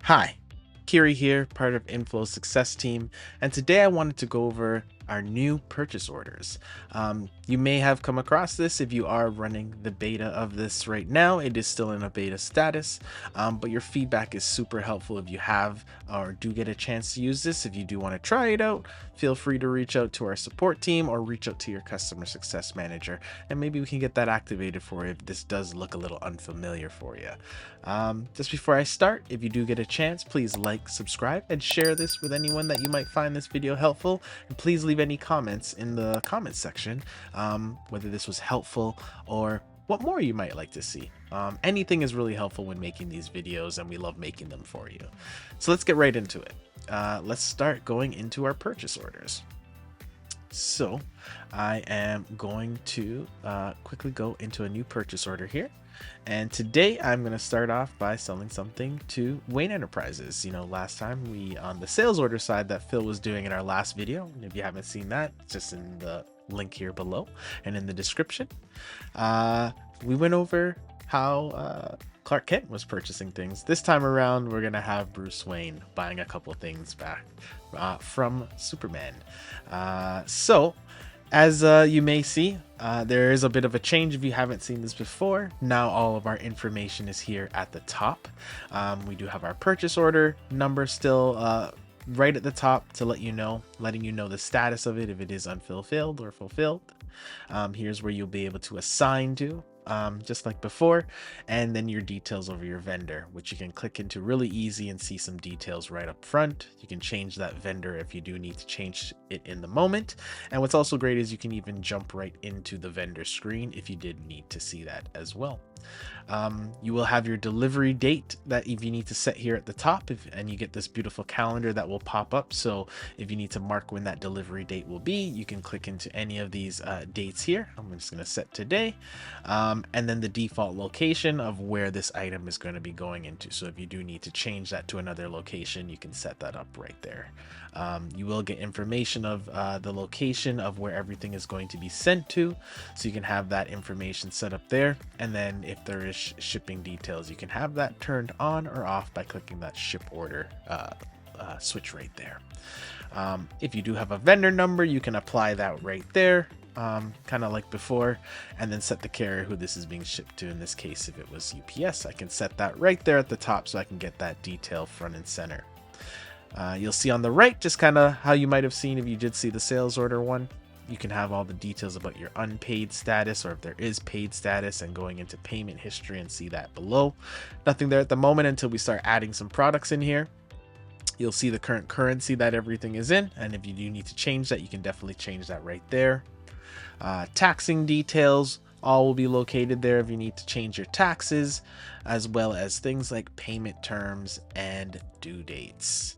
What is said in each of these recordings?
Hi, Khiry here, part of inFlow's success team, and today I wanted to go over our new purchase orders. You may have come across this if you are running the beta of this right now. It is still in a beta status, but your feedback is super helpful if you have or do get a chance to use this. If you do want to try it out, feel free to reach out to our support team or reach out to your customer success manager, and maybe we can get that activated for you if this does look a little unfamiliar for you. Just before I start, if you do get a chance, please like, subscribe, and share this with anyone that you might find this video helpful. And please leave any comments in the comments section, whether this was helpful or what more you might like to see. Anything is really helpful when making these videos, and we love making them for you. So let's get right into it. Let's start going into our purchase orders. So I am going to quickly go into a new purchase order here. And today I'm going to start off by selling something to Wayne Enterprises. You know, last time we on the sales order side that Phil was doing in our last video. And if you haven't seen that, it's just in the link here below and in the description. We went over how Clark Kent was purchasing things. This time around, we're going to have Bruce Wayne buying a couple things back from Superman. So as you may see, there is a bit of a change if you haven't seen this before. Now all of our information is here at the top. We do have our purchase order number still right at the top to letting you know the status of it, if it is unfulfilled or fulfilled. Here's where you'll be able to assign to, just like before, and then your details over your vendor, which you can click into really easy and see some details right up front. You can change that vendor if you do need to change it in the moment. And what's also great is you can even jump right into the vendor screen if you did need to see that as well. You will have your delivery date that if you need to set here at the top, and you get this beautiful calendar that will pop up. So if you need to mark when that delivery date will be, you can click into any of these dates here. I'm just going to set today, and then the default location of where this item is going to be going into. So if you do need to change that to another location, you can set that up right there. You will get information of the location of where everything is going to be sent to, so you can have that information set up there. And then if there is shipping details, you can have that turned on or off by clicking that ship order switch right there. If you do have a vendor number, you can apply that right there, kind of like before, and then set the carrier who this is being shipped to. In this case, if it was UPS, I can set that right there at the top so I can get that detail front and center. You'll see on the right just kind of how you might have seen if you did see the sales order one. You can have all the details about your unpaid status, or if there is paid status, and going into payment history and see that below. Nothing there at the moment until we start adding some products in here. You'll see the current currency that everything is in, and if you do need to change that, you can definitely change that right there. Taxing details all will be located there if you need to change your taxes, as well as things like payment terms and due dates.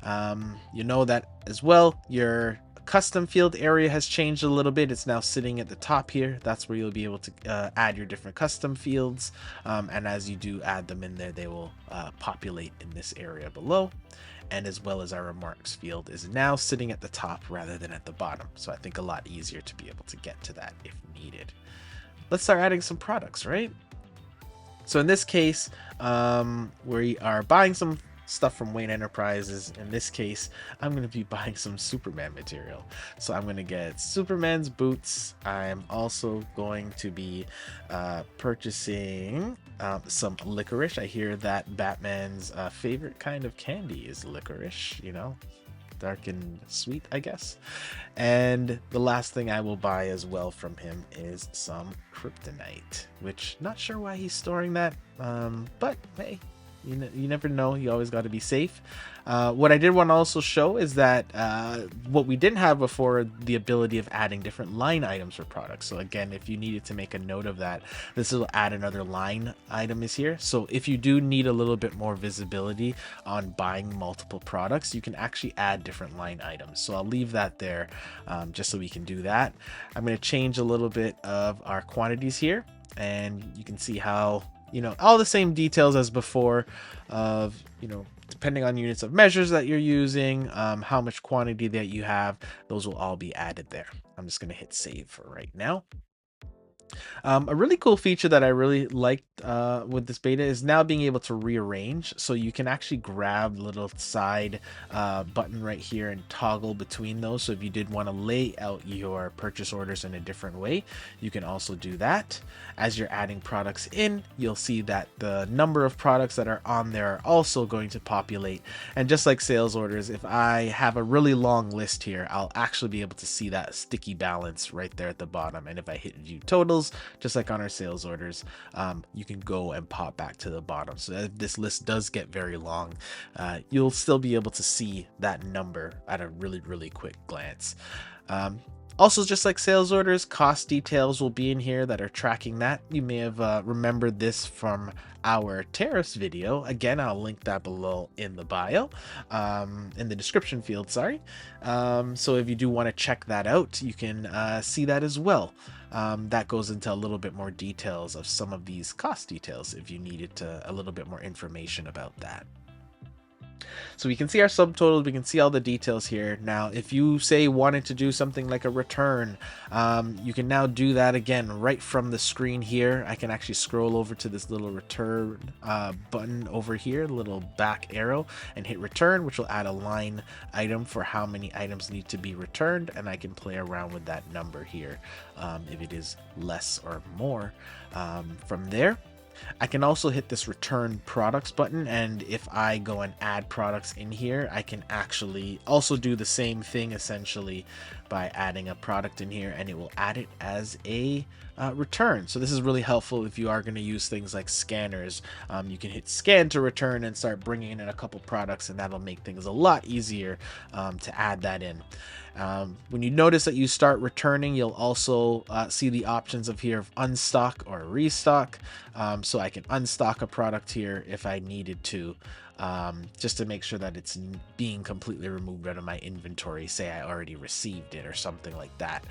You know that as well, your custom field area has changed a little bit. It's now sitting at the top here. That's where you'll be able to add your different custom fields, and as you do add them in there, they will populate in this area below. And as well as our remarks field is now sitting at the top rather than at the bottom, so I think a lot easier to be able to get to that if needed. Let's start adding some products, right? So in this case, we are buying some stuff from Wayne Enterprises. In this case, I'm going to be buying some Superman material. So I'm going to get Superman's boots. I'm also going to be purchasing some licorice. I hear that Batman's favorite kind of candy is licorice, you know, dark and sweet, I guess. And the last thing I will buy as well from him is some kryptonite, which not sure why he's storing that, but hey, you never know. You always got to be safe. What I did want to also show is that what we didn't have before, the ability of adding different line items for products. So again, if you needed to make a note of that, this will add another line item is here. So if you do need a little bit more visibility on buying multiple products, you can actually add different line items. So I'll leave that there just so we can do that. I'm going to change a little bit of our quantities here, and you can see how, you know, all the same details as before of, you know, depending on units of measures that you're using, how much quantity that you have, those will all be added there. I'm just going to hit save for right now. A really cool feature that I really liked with this beta is now being able to rearrange. So you can actually grab the little side button right here and toggle between those. So if you did want to lay out your purchase orders in a different way, you can also do that. As you're adding products in, you'll see that the number of products that are on there are also going to populate. And just like sales orders, if I have a really long list here, I'll actually be able to see that sticky balance right there at the bottom. And if I hit view totals, just like on our sales orders, you can go and pop back to the bottom. So if this list does get very long, you'll still be able to see that number at a really quick glance. Also, just like sales orders, cost details will be in here that are tracking that. You may have remembered this from our tariffs video. Again, I'll link that below in the bio, in the description field, sorry. So if you do want to check that out, you can see that as well. That goes into a little bit more details of some of these cost details if you needed a little bit more information about that. So we can see our subtotals, we can see all the details here. Now, if you say wanted to do something like a return, you can now do that again right from the screen here. I can actually scroll over to this little return button over here, the little back arrow, and hit return, which will add a line item for how many items need to be returned, and I can play around with that number here if it is less or more. From there, I can also hit this return products button, and if I go and add products in here, I can actually also do the same thing essentially by adding a product in here, and it will add it as a return. So this is really helpful if you are going to use things like scanners. You can hit scan to return and start bringing in a couple products, and that'll make things a lot easier to add that in. When you notice that you start returning, you'll also see the options of here of unstock or restock. So I can unstock a product here if I needed to, just to make sure that it's being completely removed out of my inventory. Say I already received it or something like that.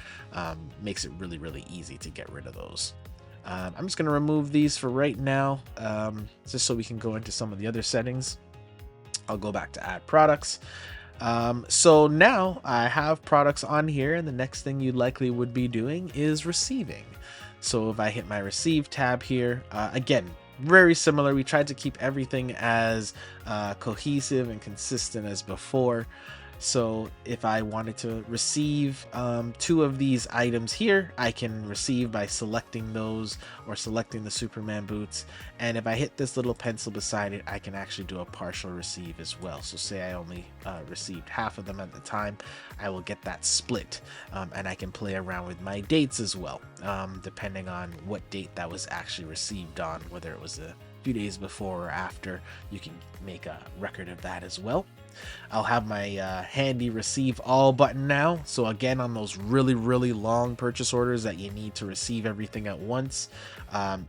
Makes it really easy to get rid of those. I'm just going to remove these for right now, just so we can go into some of the other settings. I'll go back to add products. So now I have products on here, and the next thing you likely would be doing is receiving. So if I hit my receive tab here, again, very similar. We tried to keep everything as cohesive and consistent as before. So if I wanted to receive 2 of these items here, I can receive by selecting those or selecting the Superman boots. And if I hit this little pencil beside it, I can actually do a partial receive as well. So say I only received half of them at the time, I will get that split. And I can play around with my dates as well, depending on what date that was actually received on, whether it was a few days before or after. You can make a record of that as well. I'll have my handy receive all button now. So again, on those really long purchase orders that you need to receive everything at once,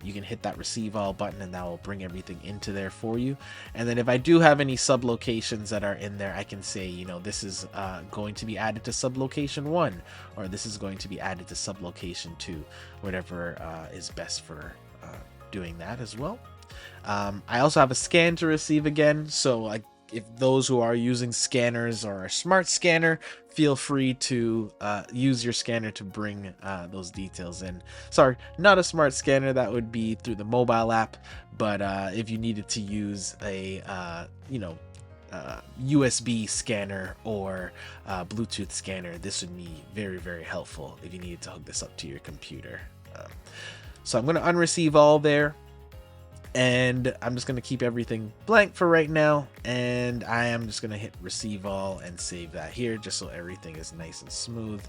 you can hit that receive all button, and that will bring everything into there for you. And then if I do have any sublocations that are in there, I can say, you know, this is going to be added to sublocation 1, or this is going to be added to sublocation 2, whatever is best for doing that as well. I also have a scan to receive again, so if those who are using scanners or a smart scanner, feel free to use your scanner to bring those details in. Sorry, not a smart scanner, that would be through the mobile app, but if you needed to use a USB scanner or Bluetooth scanner, this would be very helpful if you needed to hook this up to your computer. So I'm going to unreceive all there. And I'm just going to keep everything blank for right now, and I am just going to hit receive all and save that here just so everything is nice and smooth.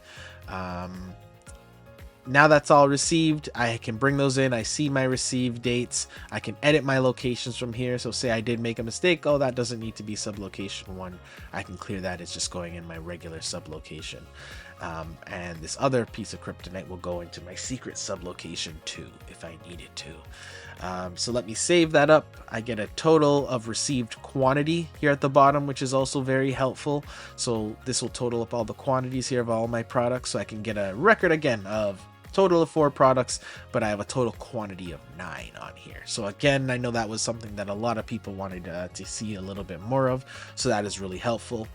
Now that's all received, I can bring those in. I see my received dates. I can edit my locations from here. So say I did make a mistake, oh, that doesn't need to be sublocation 1, I can clear that. It's just going in my regular sublocation. And this other piece of kryptonite will go into my secret sublocation 2 if I needed to. So let me save that up. I get a total of received quantity here at the bottom, which is also very helpful. So this will total up all the quantities here of all my products, so I can get a record again of total of 4 products, but I have a total quantity of 9 on here. So again, I know that was something that a lot of people wanted to see a little bit more of, so that is really helpful.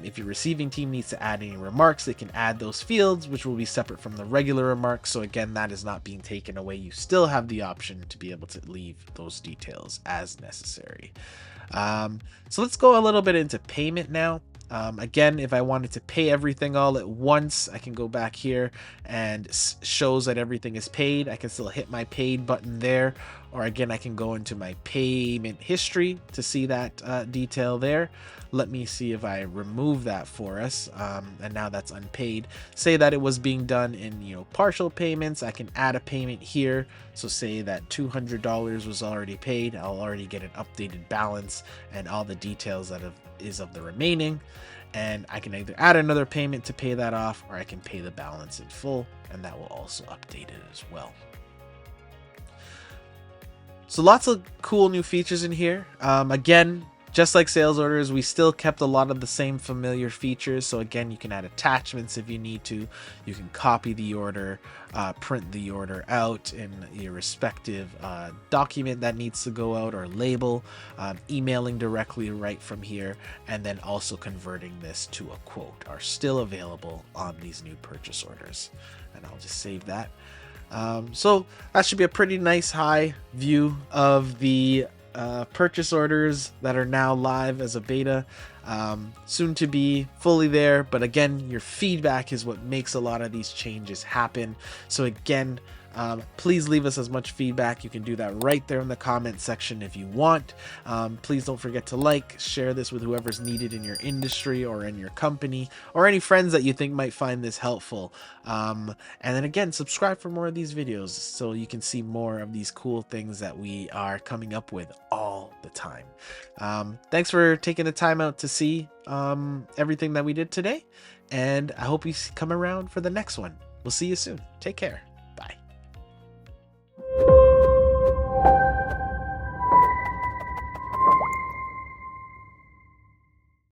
If your receiving team needs to add any remarks, they can add those fields, which will be separate from the regular remarks. So again, that is not being taken away. You still have the option to be able to leave those details as necessary. So let's go a little bit into payment now. Again, if I wanted to pay everything all at once, I can go back here and shows that everything is paid. I can still hit my paid button there, or again, I can go into my payment history to see that detail there. Let me see if I remove that for us. And now that's unpaid. Say that it was being done in, partial payments. I can add a payment here. So say that $200 was already paid. I'll already get an updated balance and all the details that is of the remaining. And I can either add another payment to pay that off, or I can pay the balance in full, and that will also update it as well. So lots of cool new features in here. Again, just like sales orders, we still kept a lot of the same familiar features. So again, you can add attachments if you need to. You can copy the order, print the order out in your respective document that needs to go out, or label, emailing directly right from here, and then also converting this to a quote are still available on these new purchase orders. And I'll just save that. So that should be a pretty nice high view of the purchase orders that are now live as a beta, soon to be fully there. But again, your feedback is what makes a lot of these changes happen. So again, please leave us as much feedback. You can do that right there in the comment section if you want. Please don't forget to share this with whoever's needed in your industry or in your company, or any friends that you think might find this helpful. And then again, subscribe for more of these videos so you can see more of these cool things that we are coming up with all the time. Thanks for taking the time out to see everything that we did today, and I hope you come around for the next one. We'll see you soon. Take care. Bye.